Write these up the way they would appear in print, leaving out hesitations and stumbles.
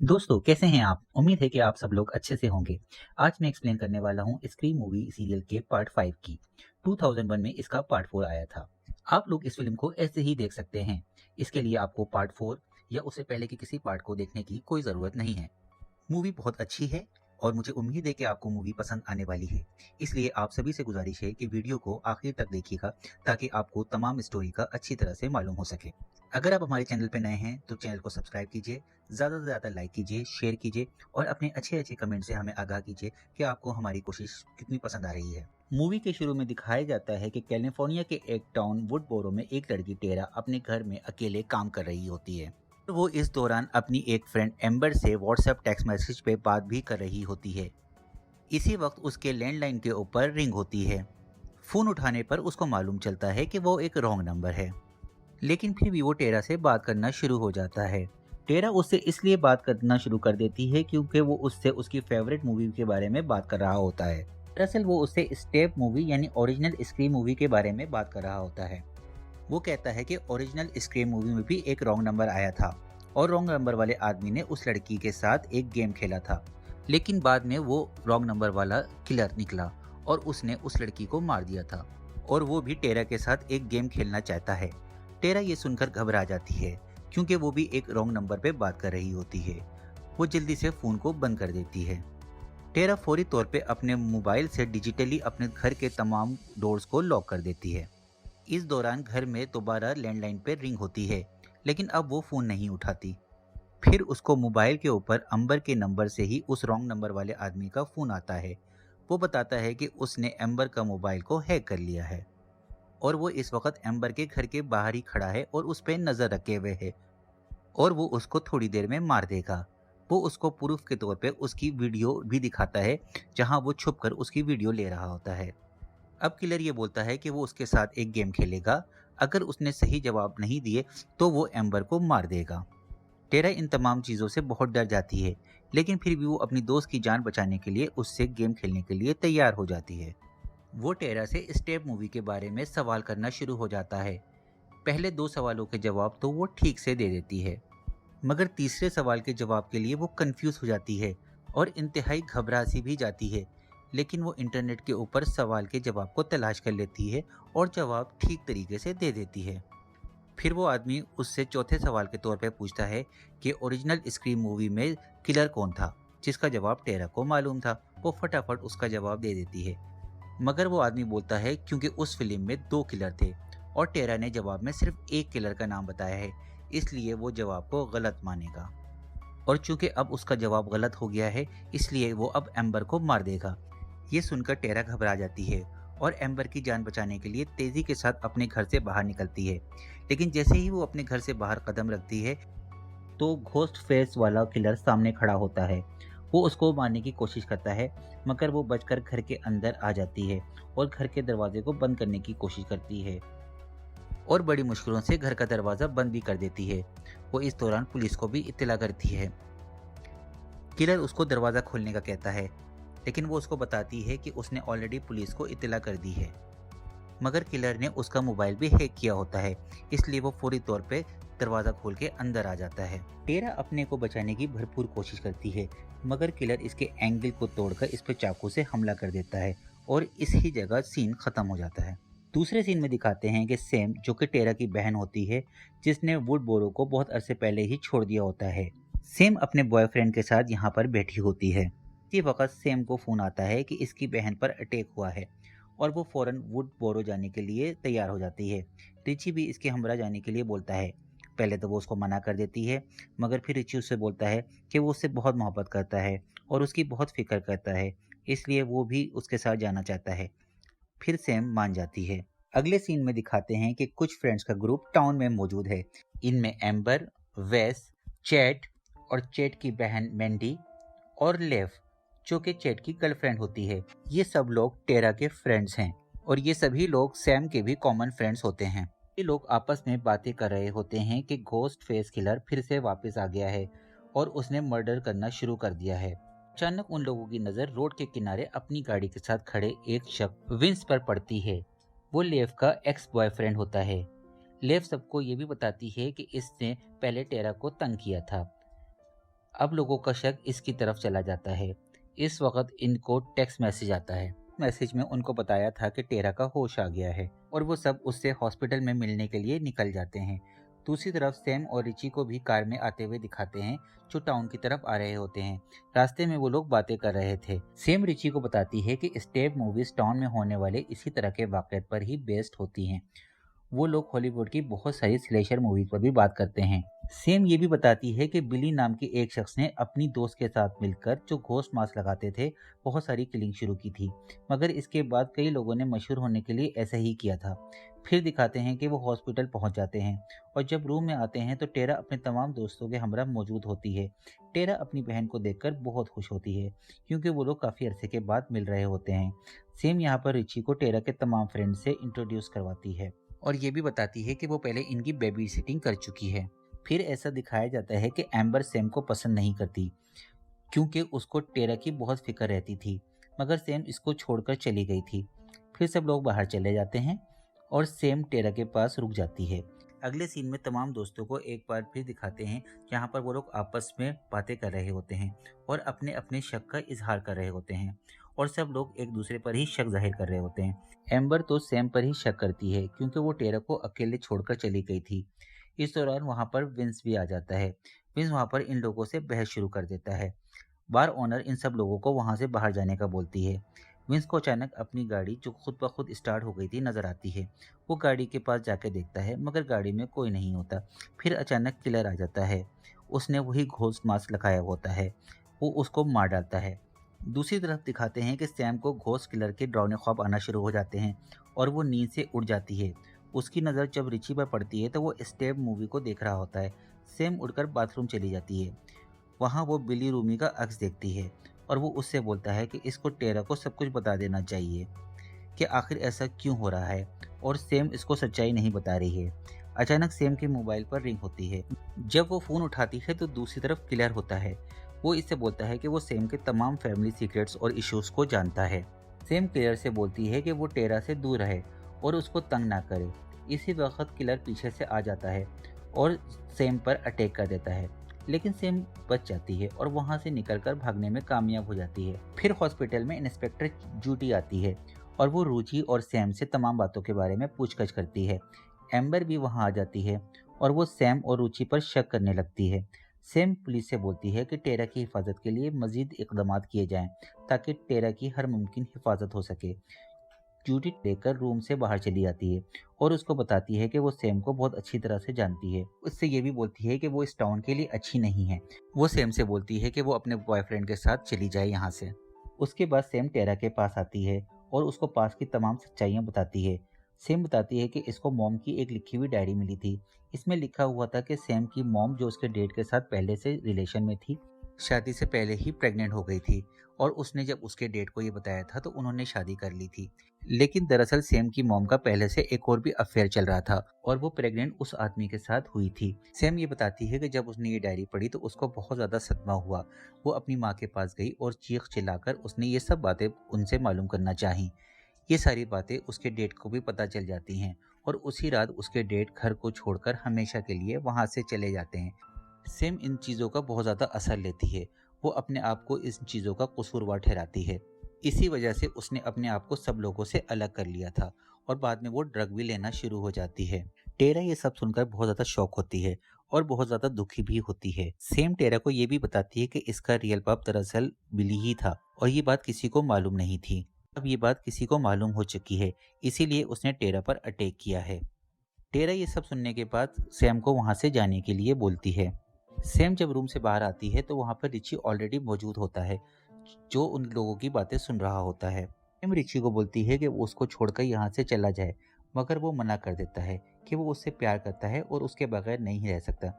दोस्तों कैसे हैं आप? उम्मीद है कि आप सब लोग अच्छे से होंगे। आज मैं एक्सप्लेन करने वाला हूँ स्क्रीम मूवी सीरियल के पार्ट 5 की। 2001 में इसका पार्ट 4 आया था। आप लोग इस फ़िल्म को ऐसे ही देख सकते हैं। इसके लिए आपको पार्ट 4 या उससे पहले के किसी पार्ट को देखने की कोई ज़रूरत नहीं है। मूवी बहुत अच्छी है और मुझे उम्मीद है कि आपको मूवी पसंद आने वाली है। इसलिए आप सभी से गुजारिश है कि वीडियो को आखिर तक देखिएगा ताकि आपको तमाम स्टोरी का अच्छी तरह से मालूम हो सके। अगर आप हमारे चैनल पर नए हैं तो चैनल को सब्सक्राइब कीजिए, ज़्यादा से ज़्यादा लाइक कीजिए, शेयर कीजिए और अपने अच्छे-अच्छे कमेंट से हमें आगाह कीजिए कि आपको हमारी कोशिश कितनी पसंद आ रही है। मूवी के शुरू में दिखाया जाता है कि कैलिफोर्निया के एक टाउन वुडबोरो में एक लड़की टेरा अपने घर में अकेले काम कर रही होती है। वो इस दौरान अपनी एक फ्रेंड एम्बर से व्हाट्सएप टेक्स्ट मैसेज पे बात भी कर रही होती है। इसी वक्त उसके लैंडलाइन के ऊपर रिंग होती है। फोन उठाने पर उसको मालूम चलता है कि वो एक रॉन्ग नंबर है, लेकिन फिर भी वो टेरा से बात करना शुरू हो जाता है। टेरा उससे इसलिए बात करना शुरू कर देती है क्योंकि वो उससे उसकी फेवरेट मूवी के बारे में बात कर रहा होता है। दरअसल वो उससे स्टेप मूवी यानी ओरिजिनल स्क्रीम मूवी के बारे में बात कर रहा होता है। वो कहता है कि ओरिजिनल स्क्रीम मूवी में भी एक रॉन्ग नंबर आया था और रॉन्ग नंबर वाले आदमी ने उस लड़की के साथ एक गेम खेला था, लेकिन बाद में वो रॉन्ग नंबर वाला किलर निकला और उसने उस लड़की को मार दिया था और वो भी टेरा के साथ एक गेम खेलना चाहता है। टेरा ये सुनकर घबरा जाती है क्योंकि वो भी एक रॉन्ग नंबर पे बात कर रही होती है। वो जल्दी से फ़ोन को बंद कर देती है। टेरा फौरी तौर पे अपने मोबाइल से डिजिटली अपने घर के तमाम डोर्स को लॉक कर देती है। इस दौरान घर में दोबारा लैंडलाइन पर रिंग होती है, लेकिन अब वो फ़ोन नहीं उठाती। फिर उसको मोबाइल के ऊपर अंबर के नंबर से ही उस रॉन्ग नंबर वाले आदमी का फ़ोन आता है। वो बताता है कि उसने एम्बर का मोबाइल को हैक कर लिया है और वो इस वक्त एम्बर के घर के बाहर ही खड़ा है और उस पर नज़र रखे हुए है और वो उसको थोड़ी देर में मार देगा। वो उसको प्रूफ के तौर पे उसकी वीडियो भी दिखाता है, जहां वो छुप कर उसकी वीडियो ले रहा होता है। अब किलर ये बोलता है कि वो उसके साथ एक गेम खेलेगा। अगर उसने सही जवाब नहीं दिए तो वो एम्बर को मार देगा। टेरा इन तमाम चीज़ों से बहुत डर जाती है, लेकिन फिर भी वो अपनी दोस्त की जान बचाने के लिए उससे गेम खेलने के लिए तैयार हो जाती है। वो टेरा से स्टेप मूवी के बारे में सवाल करना शुरू हो जाता है। पहले दो सवालों के जवाब तो वो ठीक से दे देती है, मगर तीसरे सवाल के जवाब के लिए वो कंफ्यूज हो जाती है और इंतहाई घबरा सी भी जाती है। लेकिन वो इंटरनेट के ऊपर सवाल के जवाब को तलाश कर लेती है और जवाब ठीक तरीके से दे देती है। फिर वो आदमी उससे चौथे सवाल के तौर पे पूछता है कि ओरिजिनल स्क्रीम मूवी में किलर कौन था, जिसका जवाब टेरा को मालूम था। वो फटाफट उसका जवाब दे देती है, मगर वो आदमी बोलता है क्योंकि उस फिल्म में दो किलर थे और टेरा ने जवाब में सिर्फ एक किलर का नाम बताया है, इसलिए वो जवाब को गलत मानेगा। और चूंकि अब उसका जवाब गलत हो गया है, इसलिए वो अब एम्बर को मार देगा। ये सुनकर टेरा घबरा जाती है और एम्बर की जान बचाने के लिए तेजी के साथ अपने घर से बाहर निकलती है। लेकिन जैसे ही वो अपने घर से बाहर कदम रखती है तो घोस्ट फेस वाला किलर सामने खड़ा होता है। वो उसको मारने की कोशिश करता है, मगर वो बचकर घर के अंदर आ जाती है और घर के दरवाजे को बंद करने की कोशिश करती है और बड़ी मुश्किलों से घर का दरवाज़ा बंद भी कर देती है। वो इस दौरान पुलिस को भी इत्तला करती है। किलर उसको दरवाज़ा खोलने का कहता है, लेकिन वो उसको बताती है कि उसने ऑलरेडी पुलिस को इत्तला कर दी है। मगर किलर ने उसका मोबाइल भी हैक किया होता है, इसलिए वो फौरी तौर पे दरवाज़ा खोल के अंदर आ जाता है। टेरा अपने को बचाने की भरपूर कोशिश करती है, मगर किलर इसके एंगल को तोड़कर इस पर चाकू से हमला कर देता है और इस ही जगह सीन खत्म हो जाता है। दूसरे सीन में दिखाते हैं कि सैम, जो कि टेरा की बहन होती है, जिसने वुडबोरो को बहुत अरसे पहले ही छोड़ दिया होता है, सैम अपने बॉयफ्रेंड के साथ यहाँ पर बैठी होती है। इसी वक्त सैम को फोन आता है कि इसकी बहन पर अटैक हुआ है और वो फौरन वुडबोरो जाने के लिए तैयार हो जाती है। रिची भी इसके हमरा जाने के लिए बोलता है। पहले तो वो उसको मना कर देती है, मगर फिर रिची उससे बोलता है कि वो उससे बहुत मोहब्बत करता है और उसकी बहुत फिक्र करता है, इसलिए वो भी उसके साथ जाना चाहता है। फिर सैम मान जाती है। अगले सीन में दिखाते हैं कि कुछ फ्रेंड्स का ग्रुप टाउन में मौजूद है। इनमें एम्बर, वेस, चैट और चैट की बहन मैंडी और लेव, जो कि चैट की गर्लफ्रेंड होती है। ये सब लोग टेरा के फ्रेंड्स हैं और ये सभी लोग सैम के भी कॉमन फ्रेंड्स होते हैं। ये लोग आपस में बातें कर रहे होते हैं कि घोस्ट फेस किलर फिर से वापस आ गया है और उसने मर्डर करना शुरू कर दिया है। अचानक उन लोगों की नज़र रोड के किनारे अपनी गाड़ी के साथ खड़े एक शख्स विंस पर पड़ती है। वो लेव का एक्स बॉयफ्रेंड होता है। लेव सबको ये भी बताती है कि इसने पहले टेरा को तंग किया था। अब लोगों का शक इसकी तरफ चला जाता है। इस वक्त इनको टेक्स्ट मैसेज आता है। मैसेज में उनको बताया था कि टेरा का होश आ गया है और वो सब उससे हॉस्पिटल में मिलने के लिए निकल जाते हैं। दूसरी तरफ सैम और रिची को भी कार में आते हुए दिखाते हैं, जो टाउन की तरफ आ रहे होते हैं। रास्ते में वो लोग बातें कर रहे थे। सैम रिची को बताती है कि स्टेप मूवीज टाउन में होने वाले इसी तरह के वाक़यात पर ही बेस्ड होती हैं। वो लोग हॉलीवुड की बहुत सारी स्लेशर मूवीज पर भी बात करते हैं। सेम ये भी बताती है कि बिली नाम के एक शख्स ने अपनी दोस्त के साथ मिलकर, जो घोस्ट मास्क लगाते थे, बहुत सारी किलिंग शुरू की थी, मगर इसके बाद कई लोगों ने मशहूर होने के लिए ऐसा ही किया था। फिर दिखाते हैं कि वो हॉस्पिटल पहुंच जाते हैं और जब रूम में आते हैं तो टेरा अपने तमाम दोस्तों के हमरा मौजूद होती है। टेरा अपनी बहन को देखकर बहुत खुश होती है क्योंकि वो लोग काफ़ी अरसे के बाद मिल रहे होते हैं। सेम यहाँ पर रिची को टेरा के तमाम फ्रेंड से इंट्रोड्यूस करवाती है और ये भी बताती है कि वो पहले इनकी बेबी सिटिंग कर चुकी है। फिर ऐसा दिखाया जाता है कि एम्बर सैम को पसंद नहीं करती क्योंकि उसको टेरा की बहुत फिक्र रहती थी, मगर सैम इसको छोड़कर चली गई थी। फिर सब लोग बाहर चले जाते हैं और सैम टेरा के पास रुक जाती है। अगले सीन में तमाम दोस्तों को एक बार फिर दिखाते हैं, जहाँ पर वो लोग आपस में बातें कर रहे होते हैं और अपने अपने शक का इजहार कर रहे होते हैं और सब लोग एक दूसरे पर ही शक जाहिर कर रहे होते हैं। एम्बर तो सैम पर ही शक करती है क्योंकि वो टेरा को अकेले छोड़कर चली गई थी। इस दौरान वहाँ पर विंस भी आ जाता है। विंस वहाँ पर इन लोगों से बहस शुरू कर देता है। बार ओनर इन सब लोगों को वहाँ से बाहर जाने का बोलती है। विंस को अचानक अपनी गाड़ी, जो खुद ब खुद स्टार्ट हो गई थी, नजर आती है। वो गाड़ी के पास जाके देखता है, मगर गाड़ी में कोई नहीं होता। फिर अचानक किलर आ जाता है। उसने वही घोस्ट मास्क लगाया होता है। वो उसको मार डालता है। दूसरी तरफ दिखाते हैं कि सैम को घोस्ट किलर के डरावने ख्वाब आना शुरू हो जाते हैं और वो नींद से उठ जाती है। उसकी नज़र जब रिची पर पड़ती है तो वो स्टेप मूवी को देख रहा होता है। सैम उठकर बाथरूम चली जाती है। वहाँ वो बिली रूमी का अक्स देखती है और वो उससे बोलता है कि इसको टेरा को सब कुछ बता देना चाहिए कि आखिर ऐसा क्यों हो रहा है, और सैम इसको सच्चाई नहीं बता रही है। अचानक सैम के मोबाइल पर रिंग होती है। जब वो फ़ोन उठाती है तो दूसरी तरफ क्लियर होता है। वो इससे बोलता है कि वो सैम के तमाम फैमिली सीक्रेट्स और इश्यूज को जानता है। सैम क्लियर से बोलती है कि वो टेरा से दूर रहे और उसको तंग ना करे। इसी वक्त किलर पीछे से आ जाता है और सैम पर अटैक कर देता है, लेकिन सैम बच जाती है और वहां से निकलकर भागने में कामयाब हो जाती है। फिर हॉस्पिटल में इंस्पेक्टर जूडी आती है और वो रुचि और सैम से तमाम बातों के बारे में पूछताछ करती है। एम्बर भी वहां आ जाती है और वो सैम और रुचि पर शक करने लगती है। सैम पुलिस से बोलती है कि टेरा की हिफाजत के लिए मजीद इकदाम किए जाएं ताकि टेरा की हर मुमकिन हिफाजत हो सके। जूडी लेकर रूम से बाहर चली जाती है और उसको बताती है कि वो सैम को बहुत अच्छी तरह से जानती है। उससे ये भी बोलती है कि वो इस टाउन के लिए अच्छी नहीं है। वो सैम से बोलती है कि वो अपने बॉयफ्रेंड के साथ चली जाए यहाँ से। उसके बाद सैम टेरा के पास आती है और उसको पास की तमाम सच्चाइयाँ बताती है। सैम बताती है कि इसको मॉम की एक लिखी हुई डायरी मिली थी। इसमें लिखा हुआ था कि सैम की मॉम, जो उसके डेट के साथ पहले से रिलेशन में थी, शादी से पहले ही प्रेग्नेंट हो गई थी और उसने जब उसके डेट को ये बताया था तो उन्होंने शादी कर ली थी। लेकिन दरअसल सैम की मॉम का पहले से एक और भी अफेयर चल रहा था और वो प्रेग्नेंट उस आदमी के साथ हुई थी। सैम ये बताती है कि जब उसने ये डायरी पढ़ी तो उसको बहुत ज़्यादा सदमा हुआ। वो अपनी माँ के पास गई और चीख चिल्लाकर उसने ये सब बातें उनसे मालूम करना चाही। ये सारी बातें उसके डेट को भी पता चल जाती हैं और उसी रात उसके डेट घर को छोड़कर हमेशा के लिए वहाँ से चले जाते हैं। सैम इन चीज़ों का बहुत ज़्यादा असर लेती है। वो अपने आप को इन चीज़ों का कसूरवार ठहराती है। इसी वजह से उसने अपने आप को सब लोगों से अलग कर लिया था और बाद में वो ड्रग भी लेना शुरू हो जाती है। टेरा ये सब सुनकर बहुत ज़्यादा शॉक होती है और बहुत ज़्यादा दुखी भी होती है। सेम टेरा को ये भी बताती है कि इसका रियल बाप दरअसल बिली ही था और ये बात किसी को मालूम नहीं थी। अब ये बात किसी को मालूम हो चुकी है, इसीलिए उसने टेरा पर अटैक किया है। टेरा ये सब सुनने के बाद सैम को वहाँ से जाने के लिए बोलती है। सैम जब रूम से बाहर आती है तो वहाँ पर रिची ऑलरेडी मौजूद होता है, जो उन लोगों की बातें सुन रहा होता है। सैम रिची को बोलती है कि वो उसको छोड़कर यहाँ से चला जाए, मगर वो मना कर देता है कि वो उससे प्यार करता है और उसके बगैर नहीं रह सकता।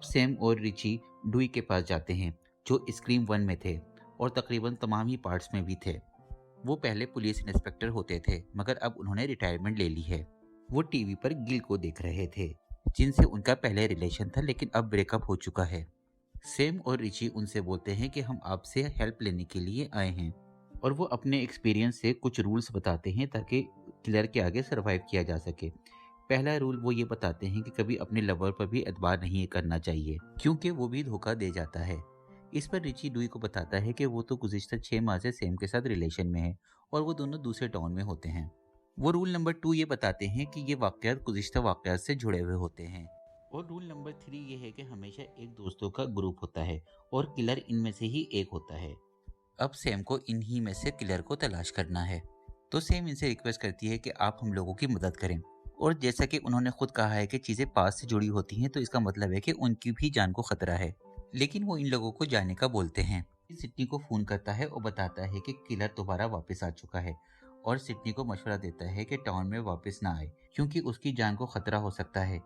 सैम और रिची डुई के पास जाते हैं, जो स्क्रीम 1 में थे और तकरीबन तमाम ही पार्ट्स में भी थे। वो पहले पुलिस इंस्पेक्टर होते थे, मगर अब उन्होंने रिटायरमेंट ले ली है। वो टीवी पर गिल को देख रहे थे, जिनसे उनका पहले रिलेशन था लेकिन अब ब्रेकअप हो चुका है। सैम और रिची उनसे बोलते हैं कि हम आपसे हेल्प लेने के लिए आए हैं और वो अपने एक्सपीरियंस से कुछ रूल्स बताते हैं ताकि किलर के आगे सरवाइव किया जा सके। पहला रूल वो ये बताते हैं कि कभी अपने लवर पर भी एतबार नहीं करना चाहिए, क्योंकि वो भी धोखा दे जाता है। इस पर रिची डुई को बताता है कि वो तो गुज़िश्ता 6 माह से सैम के साथ रिलेशन में है और वो दोनों दूसरे टाउन में होते हैं। वो रूल नंबर 2 ये बताते हैं कि ये वाक़यात गुज़िश्ता वाक़यात से जुड़े हुए होते हैं। और रूल नंबर 3 ये है कि हमेशा एक दोस्तों का ग्रुप होता है और किलर इनमें से ही एक होता है। अब सैम को इन्हीं में से किलर को तलाश करना है। तो सैम इनसे रिक्वेस्ट करती है कि आप हम लोगों की मदद करें। और जैसा कि उन्होंने खुद कहा है कि चीज़ें पास से जुड़ी होती हैं, तो इसका मतलब है कि उनकी भी जान को खतरा है। लेकिन वो इन लोगों को जाने का बोलते हैं। सिडनी को फ़ोन करता है और बताता है कि किलर दोबारा वापस आ चुका है और सिडनी को मशवरा देता है कि टाउन में वापस ना आए क्योंकि उसकी जान को खतरा हो सकता है।